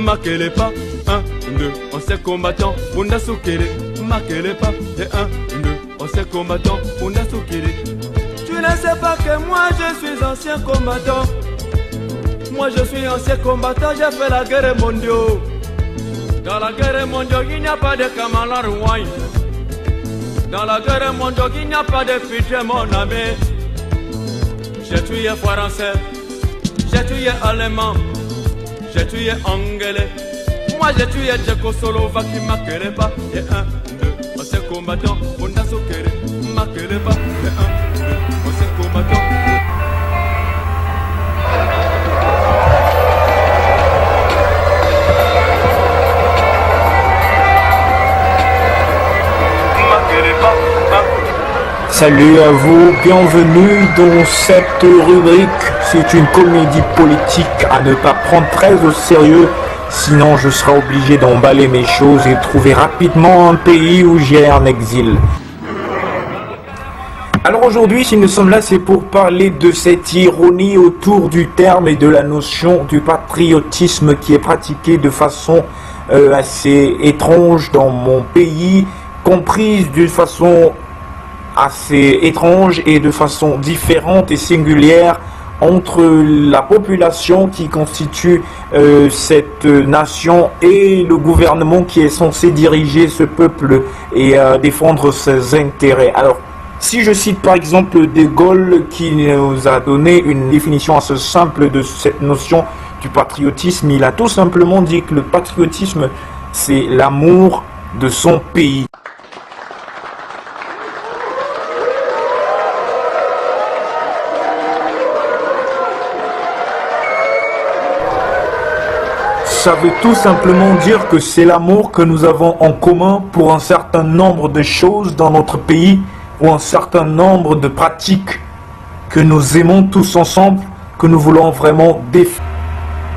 Marquez pas, 1, 2, on s'est combattant, on a soukéré. Marquez pas, et 1, 2, on s'est combattant, on a soukéré. Tu ne sais pas que moi je suis ancien combattant. Moi je suis ancien combattant, j'ai fait la guerre mondiale. Dans la guerre mondiale, il n'y a pas de Kamala Rouaille. Dans la guerre mondiale, il n'y a pas de pitié, mon ami. J'ai tué français, j'ai tué allemand, j'ai tué anglais. Moi j'ai tué tchécoslovaque, marquez pas. Et 1, 2, on s'est combattant, on a soukéré. Marquez pas, et 1, 2, on s'est combattant. Salut à vous, bienvenue dans cette rubrique. C'est une comédie politique à ne pas prendre très au sérieux, sinon je serai obligé d'emballer mes choses et trouver rapidement un pays où j'irai en exil. Alors aujourd'hui, si nous sommes là, c'est pour parler de cette ironie autour du terme et de la notion du patriotisme qui est pratiqué de façon assez étrange dans mon pays, comprise d'une façon assez étrange et de façon différente et singulière entre la population qui constitue cette nation et le gouvernement qui est censé diriger ce peuple et défendre ses intérêts. Alors, si je cite par exemple De Gaulle qui nous a donné une définition assez simple de cette notion du patriotisme, il a tout simplement dit que le patriotisme, c'est l'amour de son pays. Ça veut tout simplement dire que c'est l'amour que nous avons en commun pour un certain nombre de choses dans notre pays ou un certain nombre de pratiques que nous aimons tous ensemble, que nous voulons vraiment défendre.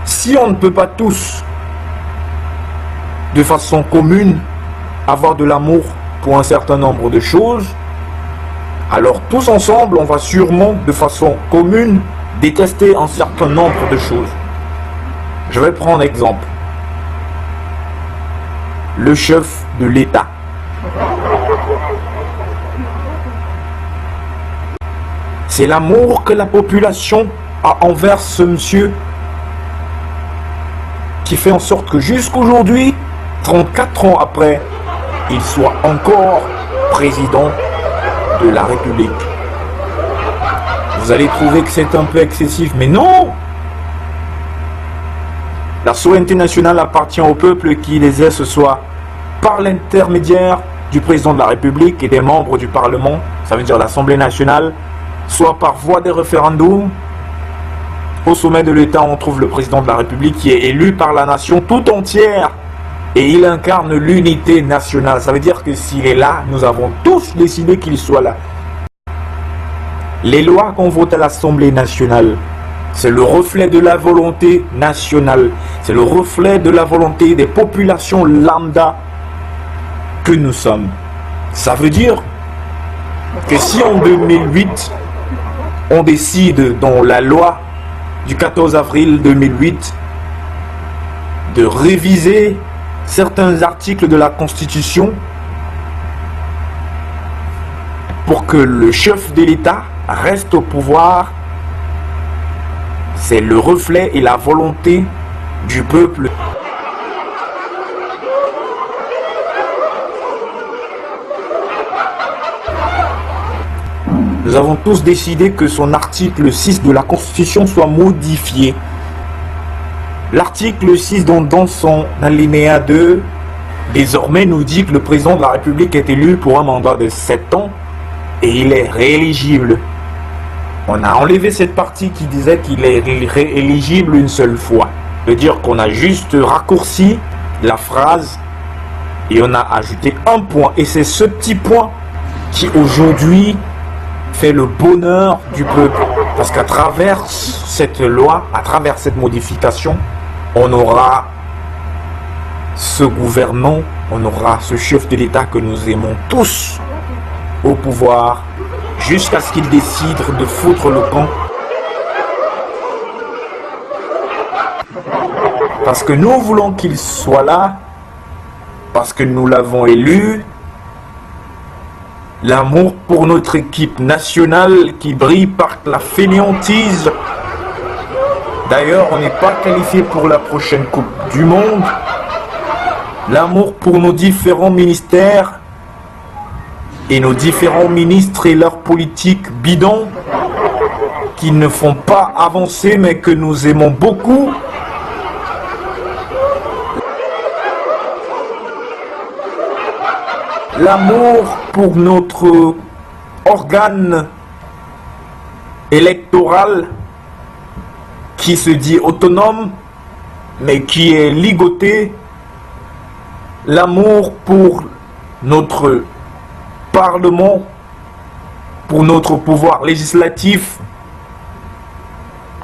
Si on ne peut pas tous, de façon commune, avoir de l'amour pour un certain nombre de choses, alors tous ensemble, on va sûrement, de façon commune, détester un certain nombre de choses. Je vais prendre exemple. Le chef de l'État. C'est l'amour que la population a envers ce monsieur qui fait en sorte que jusqu'aujourd'hui, 34 ans après, il soit encore président de la République. Vous allez trouver que c'est un peu excessif, mais non! La souveraineté nationale appartient au peuple qui les exerce soit par l'intermédiaire du président de la République et des membres du Parlement, ça veut dire l'Assemblée nationale, soit par voie des référendums. Au sommet de l'État, on trouve le président de la République qui est élu par la nation tout entière et il incarne l'unité nationale. Ça veut dire que s'il est là, nous avons tous décidé qu'il soit là. Les lois qu'on vote à l'Assemblée nationale, c'est le reflet de la volonté nationale. C'est le reflet de la volonté des populations lambda que nous sommes. Ça veut dire que si en 2008, on décide dans la loi du 14 avril 2008 de réviser certains articles de la Constitution pour que le chef de l'État reste au pouvoir, c'est le reflet et la volonté du peuple. Nous avons tous décidé que son article 6 de la Constitution soit modifié. L'article 6 dans son alinéa 2, désormais nous dit que le président de la République est élu pour un mandat de 7 ans et il est rééligible. On a enlevé cette partie qui disait qu'il est rééligible une seule fois. De dire qu'on a juste raccourci la phrase et on a ajouté un point. Et c'est ce petit point qui aujourd'hui fait le bonheur du peuple. Parce qu'à travers cette loi, à travers cette modification, on aura ce gouvernement, on aura ce chef de l'État que nous aimons tous au pouvoir, jusqu'à ce qu'il décide de foutre le camp. Parce que nous voulons qu'il soit là, parce que nous l'avons élu. L'amour pour notre équipe nationale qui brille par la fainéantise. D'ailleurs, on n'est pas qualifié pour la prochaine Coupe du Monde. L'amour pour nos différents ministères et nos différents ministres et leurs politiques bidons qui ne font pas avancer mais que nous aimons beaucoup. L'amour pour notre organe électoral qui se dit autonome mais qui est ligoté. L'amour pour notre Parlement, pour notre pouvoir législatif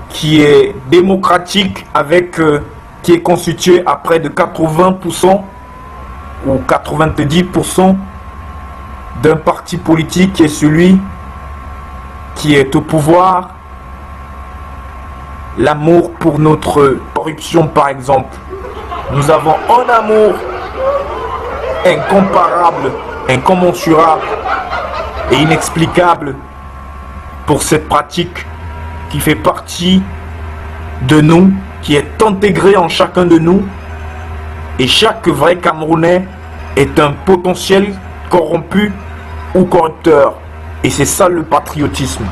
qui est démocratique qui est constitué à près de 80% ou 90% d'un parti politique qui est celui qui est au pouvoir. L'amour pour notre corruption par exemple. Nous avons un amour incomparable, incommensurable et inexplicable pour cette pratique qui fait partie de nous, qui est intégrée en chacun de nous. Et chaque vrai Camerounais est un potentiel corrompu ou corrupteur. Et c'est ça le patriotisme.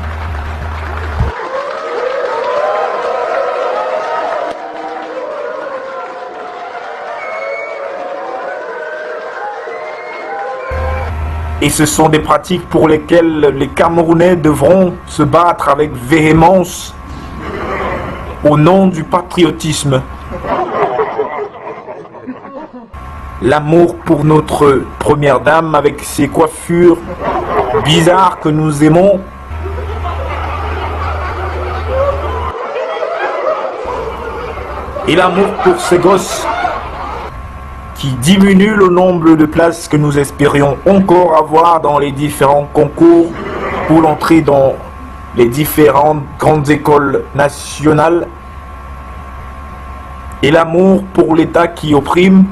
Et ce sont des pratiques pour lesquelles les Camerounais devront se battre avec véhémence au nom du patriotisme. L'amour pour notre première dame avec ses coiffures bizarres que nous aimons. Et l'amour pour ces gosses qui diminue le nombre de places que nous espérions encore avoir dans les différents concours pour l'entrée dans les différentes grandes écoles nationales. Et l'amour pour l'État qui opprime.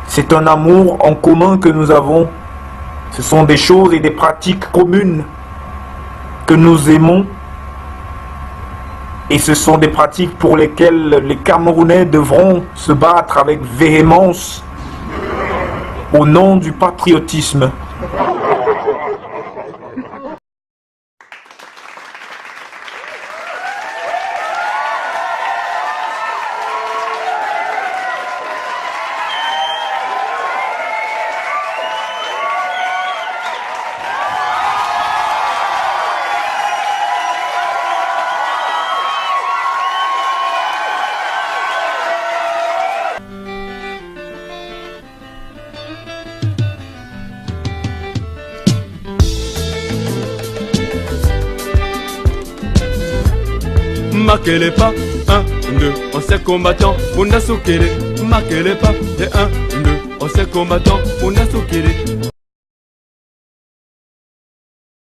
C'est un amour en commun que nous avons. Ce sont des choses et des pratiques communes que nous aimons. Et ce sont des pratiques pour lesquelles les Camerounais devront se battre avec véhémence au nom du patriotisme. Marquez les pas, 1, 2, on s'est combattant, on a soukéré. Marquez les pas, et 1, 2, on s'est combattant, on a soukéré.